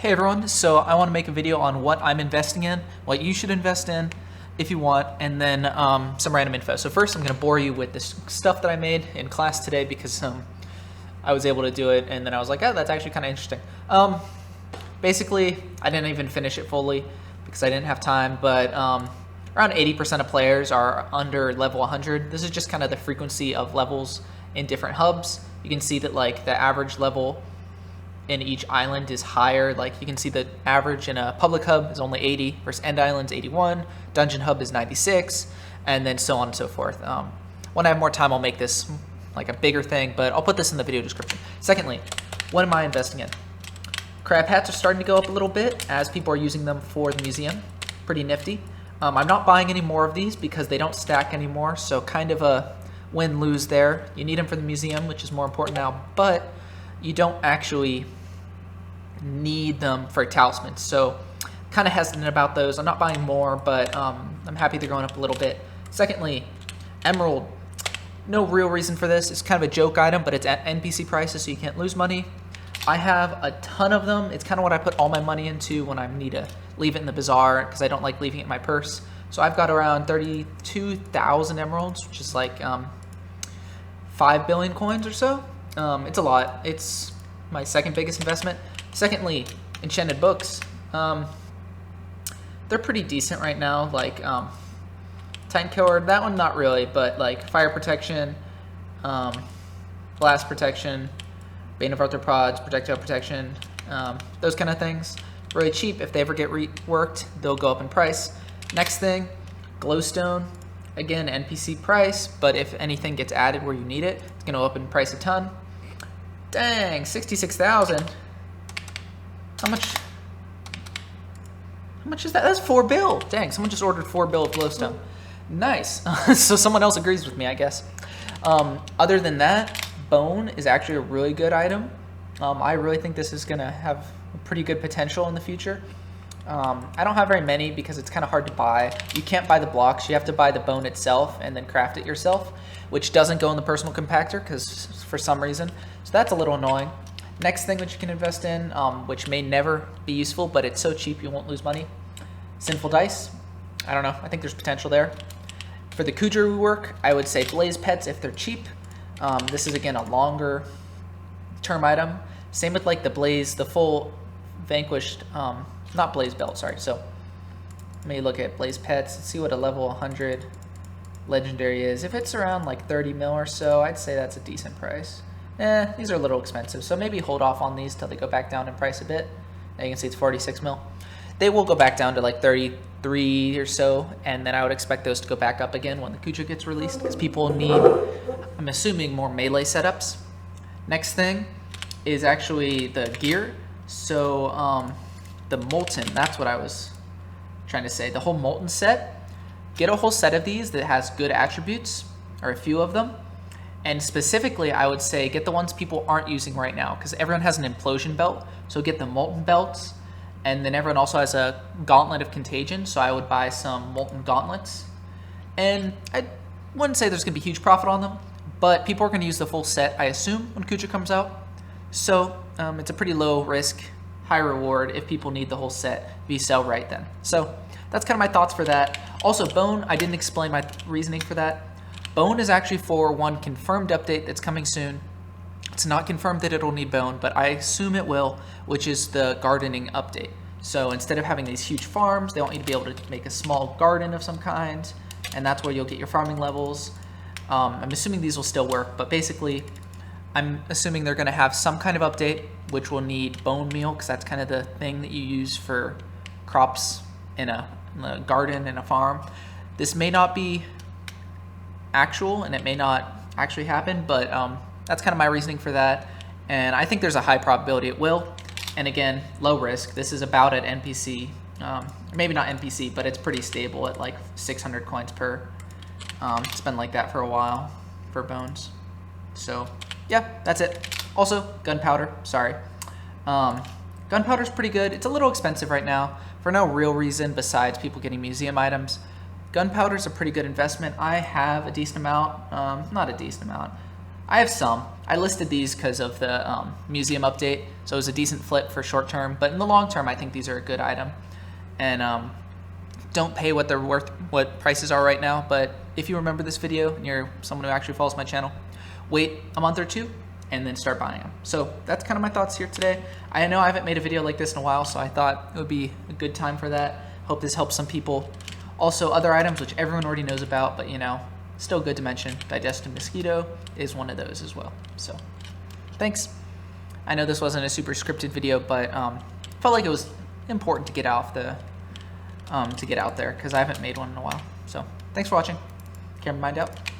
Hey everyone, so I want to make a video on what I'm investing in, what you should invest in if you want, and then some random info. So first I'm going to bore you with this stuff that I made in class today because I was able to do it and then I was like, oh, that's actually kind of interesting. Basically, I didn't even finish it fully because I didn't have time, but around 80% of players are under level 100. This is just kind of the frequency of levels in different hubs. You can see that like the average level in each island is higher. Like you can see the average in a public hub is only 80 versus end islands 81, dungeon hub is 96, and then so on and so forth. When I have more time, I'll make this like a bigger thing, but I'll put this in the video description. Secondly, what am I investing in? Crab hats are starting to go up a little bit as people are using them for the museum. Pretty nifty. I'm not buying any more of these because they don't stack anymore, so kind of a win-lose there. You need them for the museum, which is more important now, but you don't actually need them for talismans, so kind of hesitant about those. I'm not buying more, but I'm happy they're going up a little bit. Secondly, emerald. No real reason for this. It's kind of a joke item, but it's at NPC prices, so you can't lose money. I have a ton of them. It's kind of what I put all my money into when I need to leave it in the bazaar because I don't like leaving it in my purse. So I've got around 32,000 emeralds, which is like 5 billion coins or so. It's a lot. It's my second biggest investment. Secondly, Enchanted Books. They're pretty decent right now. Like Titan Killer, that one not really, but like fire protection, blast protection, Bane of Arthropods, projectile protection, those kind of things. Really cheap. If they ever get reworked, they'll go up in price. Next thing, Glowstone. Again, NPC price, but if anything gets added where you need it, it's going to go up in price a ton. Dang, 66,000. How much is that? That's 4 bill. Dang, someone just ordered 4 bill of Glowstone. Nice. So someone else agrees with me, I guess. Other than that, bone is actually a really good item. I really think this is going to have a pretty good potential in the future. I don't have very many because it's kind of hard to buy. You can't buy the blocks. You have to buy the bone itself and then craft it yourself, which doesn't go in the personal compactor because for some reason. So that's a little annoying. Next thing that you can invest in, which may never be useful, but it's so cheap you won't lose money. Sinful dice. I don't know. I think there's potential there. For the Kuja rework, I would say Blaze Pets if they're cheap. This is, again, a longer term item. Same with like the Blaze, the full Vanquished, not Blaze Belt, sorry. So let me look at Blaze Pets. Let's see what a level 100 legendary is. If it's around like 30 mil or so, I'd say that's a decent price. These are a little expensive, so maybe hold off on these till they go back down in price a bit. Now you can see it's 46 mil. They will go back down to like 33 or so, and then I would expect those to go back up again when the Kuja gets released because people need, I'm assuming, more melee setups. Next thing is actually the gear. So the Molten, that's what I was trying to say. The whole Molten set, get a whole set of these that has good attributes, or a few of them. And specifically, I would say get the ones people aren't using right now because everyone has an implosion belt. So get the Molten belts. And then everyone also has a Gauntlet of Contagion. So I would buy some Molten gauntlets. And I wouldn't say there's going to be huge profit on them, but people are going to use the full set, I assume, when Kuja comes out. So it's a pretty low risk, high reward if people need the whole set if you sell right then. So that's kind of my thoughts for that. Also, bone, I didn't explain my reasoning for that. Bone is actually for one confirmed update that's coming soon. It's not confirmed that it'll need bone, but I assume it will, which is the gardening update. So instead of having these huge farms, they want you to be able to make a small garden of some kind, and that's where you'll get your farming levels. I'm assuming these will still work, but basically, I'm assuming they're going to have some kind of update, which will need bone meal, because that's kind of the thing that you use for crops in a garden, in a farm. This may not be actual, and it may not actually happen, but that's kind of my reasoning for that, and I think there's a high probability it will. And again, low risk. This is about at NPC, maybe not NPC, but it's pretty stable at like 600 coins per. It's been like that for a while for bones. So yeah, that's it. Also, gunpowder, sorry. Gunpowder's pretty good. It's a little expensive right now for no real reason besides people getting museum items. Gunpowder's a pretty good investment. I have a decent amount, not a decent amount. I have some. I listed these because of the museum update, so it was a decent flip for short term, but in the long term, I think these are a good item. And don't pay what they're worth, what prices are right now, but if you remember this video and you're someone who actually follows my channel, wait a month or two and then start buying them. So that's kind of my thoughts here today. I know I haven't made a video like this in a while, so I thought it would be a good time for that. Hope this helps some people. Also, other items which everyone already knows about, but you know, still good to mention. Digestive mosquito is one of those as well. So thanks. I know this wasn't a super scripted video, but felt like it was important to get out there because I haven't made one in a while. So thanks for watching. Camera Mind out.